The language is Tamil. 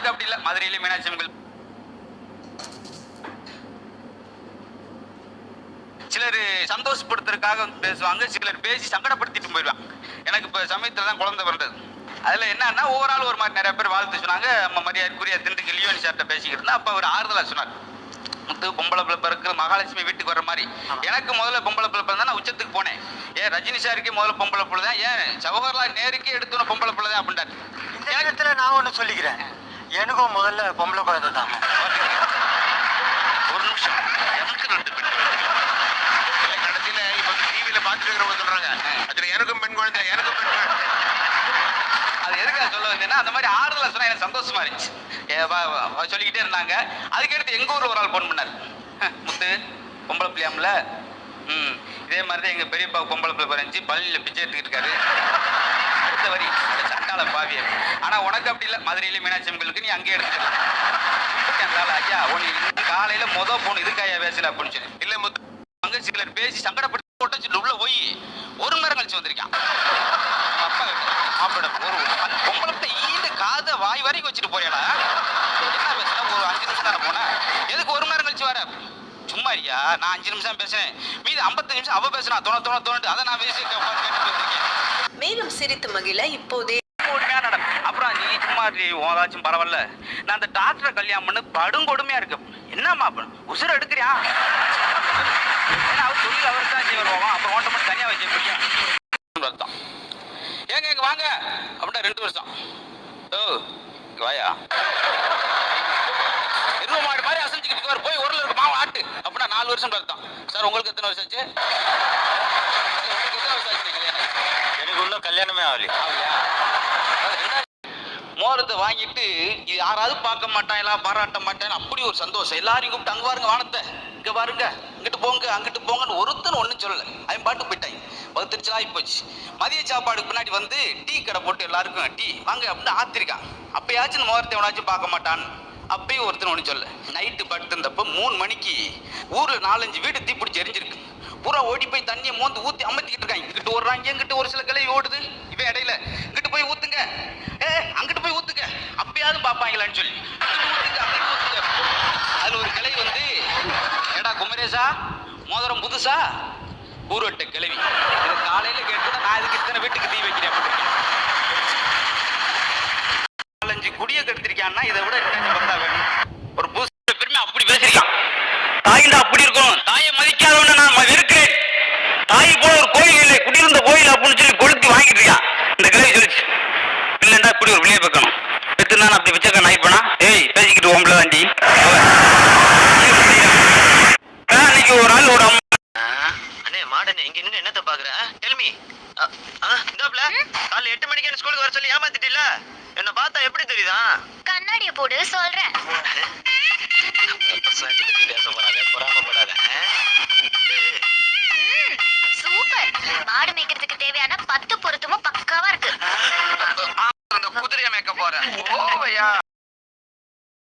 உனக்கு அப்படி இல்ல. மதுரையில மீனாட்சி அம்மன் சிலர் சந்தோஷப்படுத்துறதுக்காக பேசுவாங்க, சிலர் பேசி சங்கடப்படுத்திட்டு போயிடுவாங்க. எனக்கு இப்ப சமயத்துல தான் குழந்தை பிறந்தது. அதுல என்னன்னா ஒவ்வொரு ஆள் ஒரு மாதிரி நிறைய பேர் வாழ்த்து சொன்னாங்க. நம்ம மரியாதைக்குரிய திண்டுக்கல் லியோனி சார்ட்ட பேசிக்கிட்டு இருந்தா அப்ப அவர் ஆறுதலா சொன்னார். முத்து பொம்பளை பிள்ளை பிறகு மகாலட்சுமி வீட்டுக்கு வர்ற மாதிரி எனக்கு முதல்ல பொம்பளை பிள்ளை பிறந்தா நான் உச்சத்துக்கு போனேன். ஏன் ரஜினி சாருக்கே முதல்ல பொம்பளை பிள்ளை தான், ஏன் ஜவஹர்லால் நேருக்கே எடுத்தோன்னு பொம்பளை பிள்ளை தான் அப்படின்ட்டாரு. இந்த நேரத்துல நான் ஒண்ணு சொல்லிக்கிறேன், எனக்கும் முதல்ல பொம்பளை குழந்தை தான். ஒரு நிமிஷம், எனக்கு 2 பெண் குழந்தைகள். கடைசியில இப்ப டிவியில பாத்துட்டு இருக்கிறவங்க சொல்றாங்க அதுல எனக்கும் பெண் குழந்தை, எனக்கும் பெண் குழந்தை. அது எதுக்காக சொல்ல வந்தேன்னா அந்த மாதிரி ஆறுதலா சொன்னா எனக்கு சந்தோஷமா இருந்துச்சு. சொல்லிக்கிட்டே இருந்தாங்க. அதுக்கடுத்து எங்க ஊர்ல ஒரு ஆள் போன் பண்ணாரு. முத்து பொம்பளை பிள்ளையாம்ல, இதே மாதிரிதான் எங்க பெரியப்பா பொம்பளை பிள்ளை பிறந்துச்சு, பள்ளியில பிச்சை எடுத்துக்கிட்டு இருக்காரு. அடுத்த வரி சண்டால பாவிய. ஆனா உனக்கு அப்படி இல்ல, மதுரையில மீனாட்சி அம்மனுக்கு நீ அங்கே எடுத்துக்கலாம். ஐயா உனக்கு காலையில போன் இதுக்காயா பேசல அப்படின்னு சொல்லி இல்ல முத்து அங்க சிலர் பேசி சங்கடப்பட்டு உள்ள போய் 1 மணி நேரம் கழிச்சு வந்திருக்கான். அப்பா மாப்பிட ஒரு பொம்பளை ஈண்டு காத வாய் வரைக்கும் வச்சுட்டு போறியாடா, என்ன பேசுனா ஒரு 5 நிமிஷம் தானே போனேன், எதுக்கு 1 மணி நேரம் கழிச்சு வர? சும்மா இருக்கியா, நான் 5 நிமிஷம் பேசுறேன், மீது 55 நிமிஷம் அவ பேசுனா தோணு அதை நான் பேசி மேலும் சிரித்து மகிழ இப்போதே அப்புறம் நீ சும்மா ஓதாச்சும் பரவாயில்ல, நான் அந்த டாக்டரை கல்யாணம் பண்ணு படுங்கொடுமையா இருக்கு. என்னம்மா உசுர எடுக்கிறியா? அவர் தொழில் அவர் தான் செய்வார். அப்புறம் ஓட்ட மட்டும் தனியா வச்சு அர்த்தம். ஏங்க எங்க வாங்க அப்படின்னா 2 வருஷம். ஓ வாயா எருவ மாடு மாதிரி அசைஞ்சுக்கிட்டு போய் ஊரில் இருக்க மாவு ஆட்டு அப்படின்னா 4 வருஷம் அர்த்தம். சார் உங்களுக்கு எத்தனை வருஷம் ஆச்சு? உங்களுக்கு எத்தனை வருஷம் ஆச்சு கல்யாணம்? எனக்கு உள்ள கல்யாணமே ஆகலையா? மோரத்தை வாங்கிட்டு யாராவது பார்க்க மாட்டான், எல்லாம் பாராட்ட மாட்டேன், அப்படி ஒரு சந்தோஷம். எல்லாரையும் கூப்பிட்டு அங்க பாருங்க வானத்தை, இங்க பாருங்க, இங்கிட்டு போங்க அங்கிட்டு போங்கன்னு ஒருத்தன் ஒன்றும் சொல்லலை. அவன் பாட்டு போயிட்டாங்க. பகுத்தறிச்சலா ஆகிப்போச்சு. மதிய சாப்பாடுக்கு பின்னாடி வந்து டீ கடை போட்டு எல்லாருக்கும் டீ வாங்க அப்படின்னு ஆத்திருக்கான். அப்பயாச்சும் மோரத்தை எவனாச்சும் பார்க்க மாட்டான், அப்பயும் ஒருத்தன் ஒன்றும் சொல்ல. நைட்டு படுத்திருந்தப்ப 3 மணிக்கு ஊர்ல 4-5 வீடு தீப்பிடிச்சு எரிஞ்சிருக்கு. பூரா ஓடி போய் தண்ணியை மோந்து ஊத்தி அமர்த்திக்கிட்டு இருக்காங்க. இங்கிட்டு ஓடுறாங்க, இங்கிட்டு ஒரு சில கிளை ஓடுது. இவன் இடையில இங்கிட்டு போய் ஊத்துங்க, அங்கிட்டு போய் ஊத்துங்க, அப்பயாவது பாப்பாங்களான்னு சொல்லி ஊத்துங்க, அங்கிட்டு ஊத்துங்க. அதுல ஒரு கிளை வந்து, ஏடா குமரேசா மோதிரம் புதுசா ஊரோட்ட கிளவி, இதை காலையில கேட்டு நான் இதுக்கு இத்தனை வீட்டுக்கு தீ வைக்கிறேன் அப்படின்னு 4-5 குடிய கெடுத்திருக்கான்னா இதை விட என்ன வேணும்? ஒரு புதுசு பெருமை அப்படி பேசிருக்கான். தாயிண்டா அப்படி இருக்கும், தாயை மதிக்காதவன நான் இருக்கிறேன், தாய் போல ஒரு கோயில் இல்லை, குடியிருந்த கோயில் அப்படின்னு சொல்லி கொளுத்தி வாங்கிட்டு இருக்கான். இந்த கிளவி சொல்லிச்சு, இல்லைண்டா இப்படி ஒரு விளைய வைக்கணும், எத்தனை அப்படி வச்சக்க நாய்ப்பனா ஏய் பேசிக்கிட்டு ஓம்பல தாண்டி. அன்னைக்கு ஒரு ஆள் ஒரு அண்ணே மாடனே இங்க நின்னு என்னத்த பாக்குற? டெல்மி இந்தாப்ல காலைல 8 மணிக்கு ஸ்கூலுக்கு வர சொல்லி ஏமாத்திட்டில, என்ன பார்த்தா எப்படி தெரியுதா? கண்ணாடிய போடு சொல்றேன். பேச போறாங்க, பொறாமப்படாத. சூப்பர். மாடு மேய்க்கிறதுக்கு தேவையான 10 பொருத்தமும் பக்காவா இருக்கு. குதிரையை மேய்க்க போறேன். ஓவையா